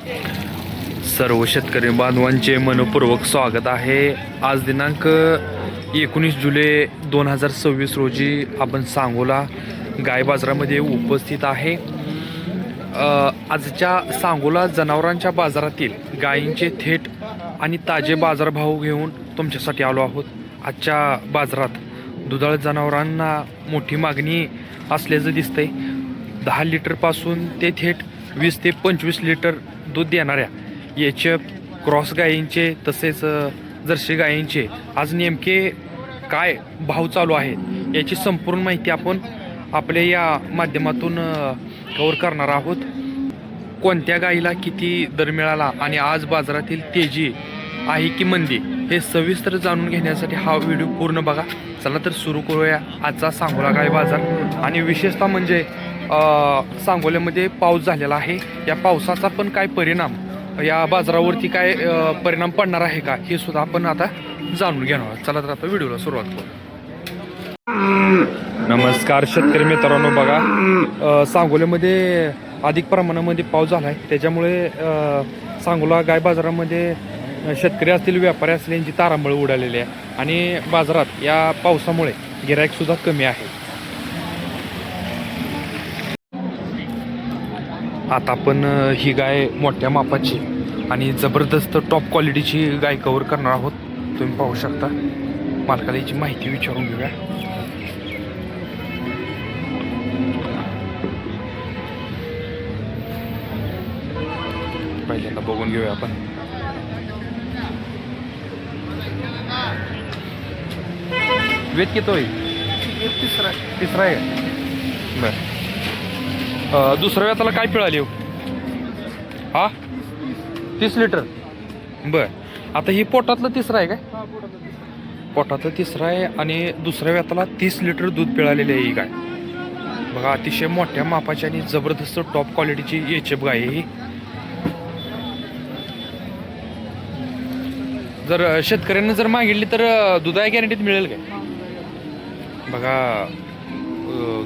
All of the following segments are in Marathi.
सर्व शेतकरी बांधवांचे मनपूर्वक स्वागत आहे। आज दिनांक 19 जुलै 2026 रोजी आपण सांगोला गाय बाजारामध्ये उपस्थित आहे। आजच्या सांगोला जनावरांच्या बाजारातील गायींचे थेट आणि ताजे बाजारभाव घेऊन तुमच्यासाठी आलो आहोत। आजच्या बाजारात दुधाळ जनावरांना मोठी मागणी असल्याचं दिसतंय। 10 लिटरपासून ते थेट 20 ते 25 लिटर दूध देणाऱ्या एचएफ क्रॉस गायींचे तसेच जर्सी गायींचे आज नेमके काय भाव चालू आहेत याची संपूर्ण माहिती आपण आपल्या या माध्यमातून कव्हर करणार आहोत। कोणत्या गायीला किती दर मिळाला आणि आज बाजारातील तेजी आहे की मंदी हे सविस्तर जाणून घेण्यासाठी हा व्हिडिओ पूर्ण बघा। चला तर सुरू करूया आजचा सांगोला गाय बाजार। आणि विशेषतः म्हणजे सांगोल्यामध्ये पाऊस झालेला आहे, या पावसाचा पण काय परिणाम या बाजारावरती काय परिणाम पडणार आहे का हे सुद्धा आपण आता जाणून घेणार आहोत। चला तर आता व्हिडिओला सुरुवात करू। नमस्कार शेतकरी मित्रांनो, बघा सांगोल्यामध्ये अधिक प्रमाणामध्ये पाऊस झाला आहे, त्याच्यामुळे सांगोला गाय बाजारामध्ये शेतकरी असतील व्यापारी असतील यांची तारांबळ उडालेली आहे आणि बाजारात या पावसामुळे गिराईक सुद्धा कमी आहे। आता आपण ही गाय मोठ्या मापाची आणि जबरदस्त टॉप क्वालिटीची गाय कव्हर करणार आहोत। तुम्ही पाहू शकता, मालकाला याची माहिती विचारून घेऊया। पहिल्यांदा बघून घेऊया आपण। वेद किती होईल? तिसरा आहे बरं। दुसऱ्या वेताला काय पिळाली हो? हा 30 लिटर बर। आता ही पोटातलं तिसरं आहे काय? पोटातलं तिसरं आहे आणि दुसऱ्या वेताला 30 लिटर दूध पिळालेली आहे ही गाय। बघा अतिशय मोठ्या मापाची आणि जबरदस्त टॉप क्वालिटीची एचएफ गाय आहे ही। जर शेतकऱ्यांना जर मागितली तर दुधाच्या गॅरंटीत मिळेल काय? बघा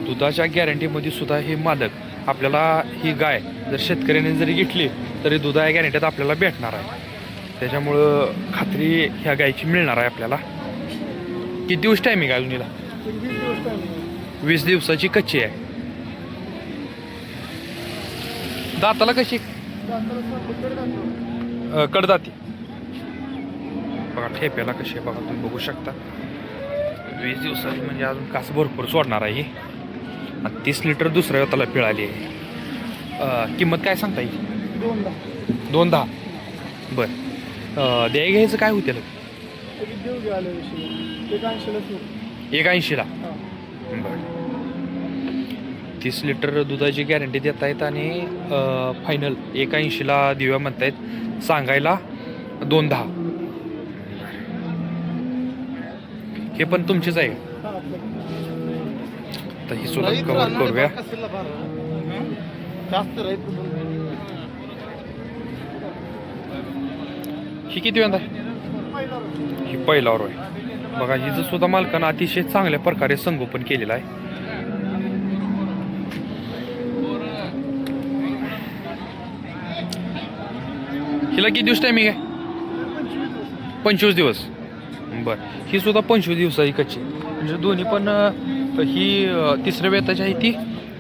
दुधाच्या गॅरंटीमध्ये सुद्धा हे मालक आपल्याला ही गाय जर शेतकऱ्याने जरी घेतली तरी दुधाच्या गॅरंटीत आपल्याला भेटणार आहे, त्याच्यामुळं खात्री ह्या गायची मिळणार आहे आपल्याला। किती दिवस टायमिंग आहे अजून हिला? 20 दिवसाची कच्ची आहे। दाताला कशी? कडदाती। बघा ठेप्याला कशी आहे बघा, तुम्ही बघू शकता। 20 दिवसाची म्हणजे अजून कास भरपूर सोडणार आहे ही। 30 लिटर दुसऱ्या वेताला पिळाली आहे। किंमत काय सांगता येईल? 2.10 बरं। द्याय घ्यायचं काय होते? 180ला बरं। 30 लिटर दुधाची गॅरंटी देत आहेत आणि फायनल 180ला देऊया म्हणतायत, सांगायला 2.10। हे पण तुमचेच आहे? तर ही सुद्धा कव्हर करूया। ही किती वेळा? ही पहिल्यावर आहे बघा। हिचं सुद्धा मालकानं अतिशय चांगल्या प्रकारे संगोपन केलेलं आहे। हिला किती दिवस टायमिंग आहे? 25 दिवस बर। ही सुद्धा 25 दिवसाची कच्ची म्हणजे दोन्ही पण ही तिसऱ्या वेताची आहे ती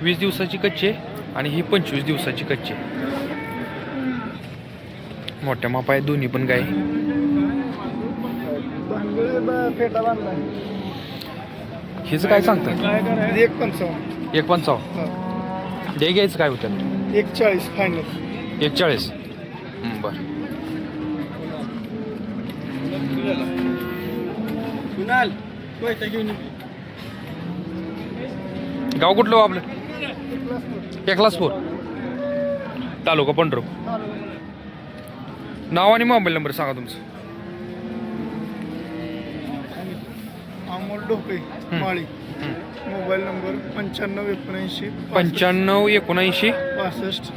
20 दिवसाची कच्ची आहे आणि ही 25 दिवसाची कच्ची आहे। मोठ्या मापा आहे दोन्ही पण गाय। हिचं काय सांगतात? 1.55 द्या घ्यायचं काय होतं? 140 फायनल। 140 बर। गाव कुठलं आपलं? एकलासपूर, तालुका पंढरपूर। नाव आणि मोबाईल नंबर सांगा तुमचं। अमोल ढोके माळी। Mobile number 9579 9579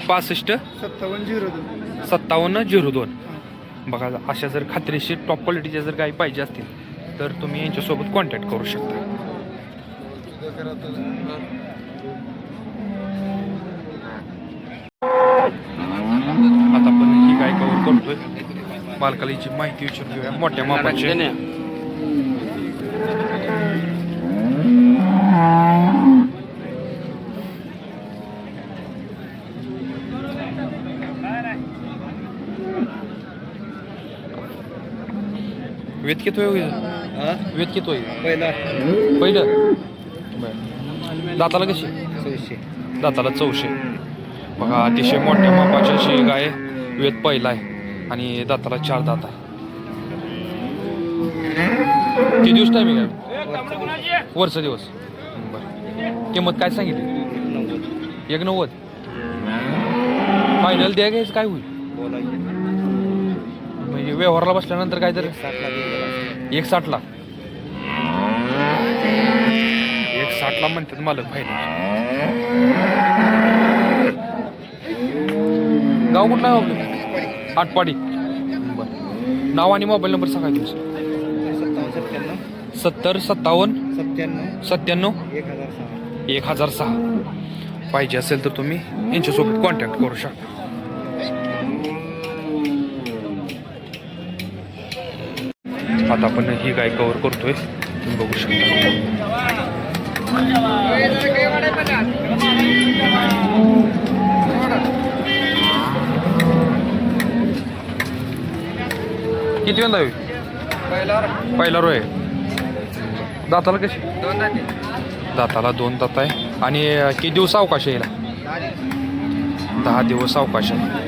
65 5702। बघा अशा जर खात्रीशीर टॉप क्वालिटीच्या जर गाय पाहिजे असतील तर तुम्ही यांच्यासोबत कॉन्टॅक्ट करू शकता। आता आपण करतोय. मालकाला हिची माहिती विचारून घेऊया. मोठ्या मापाची वेत किती होईल? वेत किती होईल? पहिलं बरं. दाताला कशी? दाताला 400. बघा अतिशय मोठ्या मापाची अशी गाय. वेत पहिला आहे आणि दाताला 4 दात आहे. किती दिवस टायमिंग आहे? वरचा दिवस. बरं. किंमत काय सांगितली? 190. फायनल द्या घ्यायचं काय होईल? म्हणजे व्यवहाराला बसल्यानंतर काय तर 160ला. 160ला म्हणतात मालक फायनल. गाव कुठला आहे आपलं? आटपाडी. बरं. नाव आणि मोबाईल नंबर सांगा तुमचं. 70 57 97 1006. पाहिजे असेल तर तुम्ही यांच्यासोबत कॉन्टॅक्ट करू शकता. आता आपण ही गाय कव्हर करतोय. तुम्ही बघू शकता. किती वेळा होईल? पहिला रो आहे. दाताला कशी? दाताला 2 दात आहे. आणि किती दिवस अवकाश आहे याला? 10 दिवस अवकाश आहे.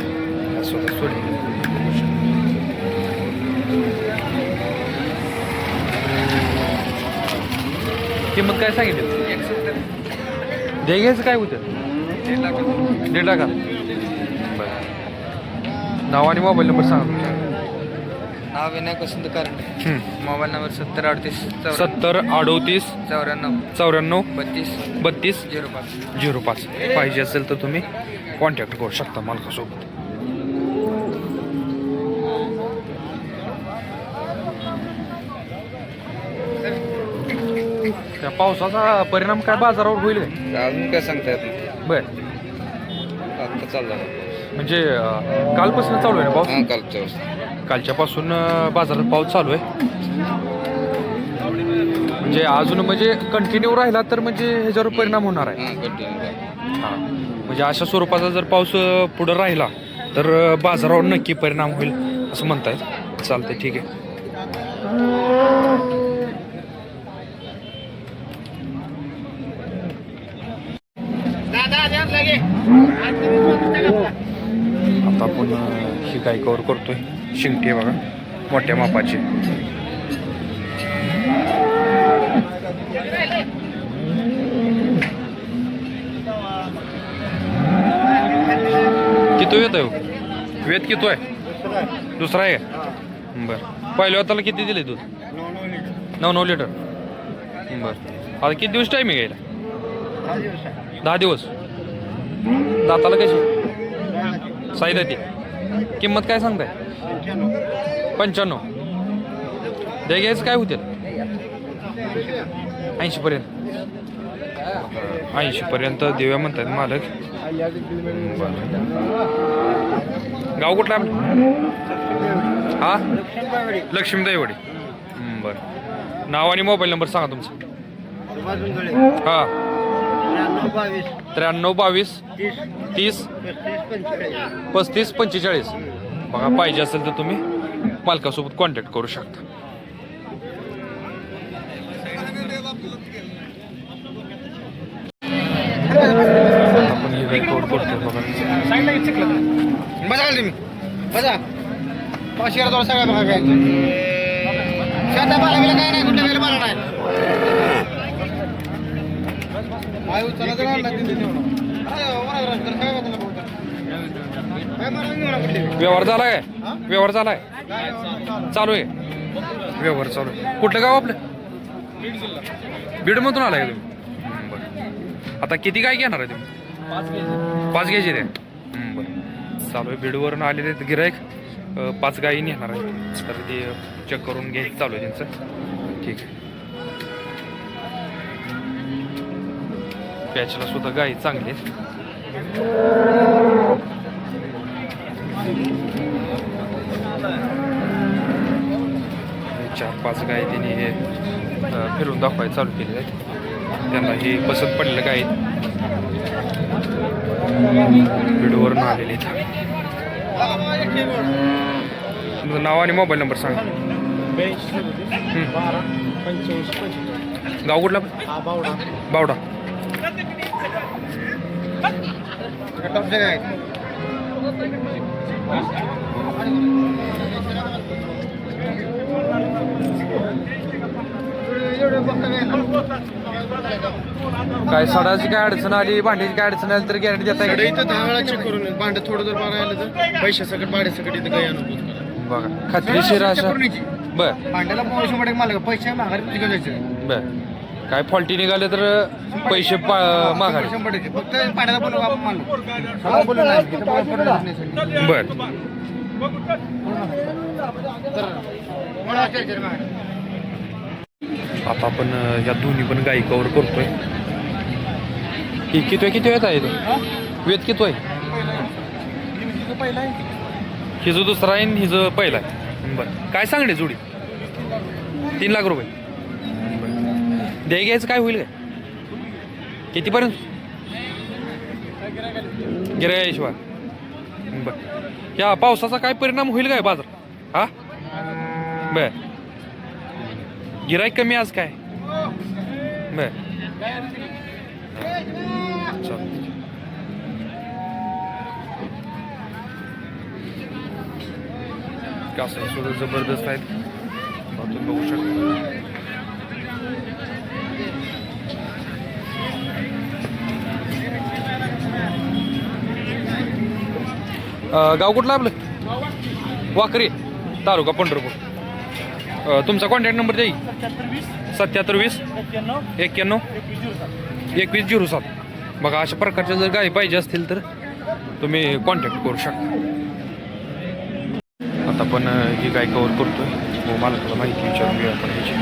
किंमत काय सांगितली? दे घ्यायचं काय होतं? 1.5 लाख. बरं. नाव आणि मोबाईल नंबर सांगा तुमचा. नाव विनायक वसंत कारंडे. Mobile number 70 38 70 38 94 94 32 32 05. 05. पाहिजे असेल तर तुम्ही कॉन्टॅक्ट करू शकता मालकासोबत. त्या पावसाचा परिणाम काय बाजारावर होईल काय? अजून काय सांगता येत नाही. बर. आता चालला म्हणजे कालपासून चालू आहे ना पाऊस? कालच्या कालच्यापासून बाजारात पाऊस चालू आहे. म्हणजे अजून म्हणजे कंटिन्यू राहिला तर म्हणजे ह्याच्यावर परिणाम होणार आहे. हां. म्हणजे अशा स्वरूपाचा जर पाऊस पुढं राहिला तर बाजारावर नक्की परिणाम होईल असं म्हणतायत. चालतंय, ठीक आहे. आता आपण ही गाय कव्हर करतोय. शिंगटी आहे बघा मोठ्या मापाची. किती येत आहे? वेत किती आहे? दुसरा आहे का? बरं. पहिल्या वेताला किती दिले दूध? 9 लिटर. बरं. आता किती दिवस टाईम आहे घ्यायला? 10 दिवस. दाताला कशी? साईदा ती. किंमत काय सांगताय? 95. द्या घ्यायचं काय होतील? 80 पर्यंत. 80 पर्यंत देऊया म्हणतात मालक. गाव कुठला आपलं? हा, लक्ष्मीदेवडी. बरं. नाव आणि मोबाईल नंबर सांगा तुमचा. हा, 93 22 30 35 45. बघा पाहिजे असेल तर तुम्ही मालकासोबत कॉन्टॅक्ट करू शकता. आपण ही गाय कोड करतो बघा. बघा तुम्ही बघा 500 दोन सगळ्या बघा काय शेता बाला बिला काय नाही कुठल्या वेळेला बाला नाही आयु चला जरा ना व्यवहार झालाय? व्यवहार झालाय? चालू आहे व्यवहार चालू आहे. कुठलं गाव आपलं? बीडमधून आलाय का तुम्ही? बरं. आता किती काय घेणार आहे तुम्ही? 5 घ्यायचे ते. बरं. चालू आहे. बीडवरून आलेले गिरायक 5 गायी नेणार आहे. तर ते चेक करून घ्यायचं चालू आहे त्यांचं. ठीक आहे. पॅचला सुद्धा गायी चांगली आहेत. 4-5 गाय त्यांनी हे फिरून दाखवायला चालू केले आहेत. त्यांना हे पसंत पडलेलं गाय व्हिडिओवरून आलेले आहेत. तुमचं नाव आणि मोबाईल नंबर सांगा. गाव कुठला? बावडा. टॉपचे काय काय सडाची काय अडचण आली, भांड्याची काय अडचण आली तर गॅरंटी देता सगळे येईल. इथं 10 वेळा चेक करून भांडं थोडं जर बघायला तर पैशासकट भाड्यासकट इथं काही अनुभव बघा खात्रीशीर अशा. बर भांड्याला 100 मालक पैसे माघारी तुझ्या द्यायचे बर. काय फॉल्टी निघाले तर पैसे माघारी. 100% फक्त पाण्याला बोलू आपण मानलो सगळं बोलू नाही इथं बोलू पडलं नाही सगळं. बर. आता आपण या दोन्ही पण गायी कवर करतोय. ही किती वेळ आहे वेद किती आहे? हिजो दुसरा आहे आणि हिजो पहिला आहे. बरं काय सांगणे जोडी? 3 लाख रुपये. बरं द्याय घ्यायचं काय होईल काय कितीपर्यंत गिरायशिवाय? बरं या पावसाचा काय परिणाम होईल काय बाजार? हा बर. गिराईक कमी आज काय? बर कासरा सुद्धा जबरदस्त आहेत. तुम्ही बघू शकता. गाव कुठलं आपलं? वाकरी तालुका पंढरपूर. तुमचा कॉन्टॅक्ट नंबर द्या. 7720 91 2107. बघा अशा प्रकारच्या जर गाई पाहिजे असतील तर तुम्ही कॉन्टॅक्ट करू शकता. आता आपण ही गाय कवर करतोय. हो मालकाला माहिती विचारून घेऊया आपण ह्याची.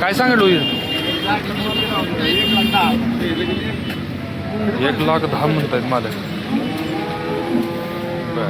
काय सांगितलं? 1,10,000 म्हणतायत मालक. बर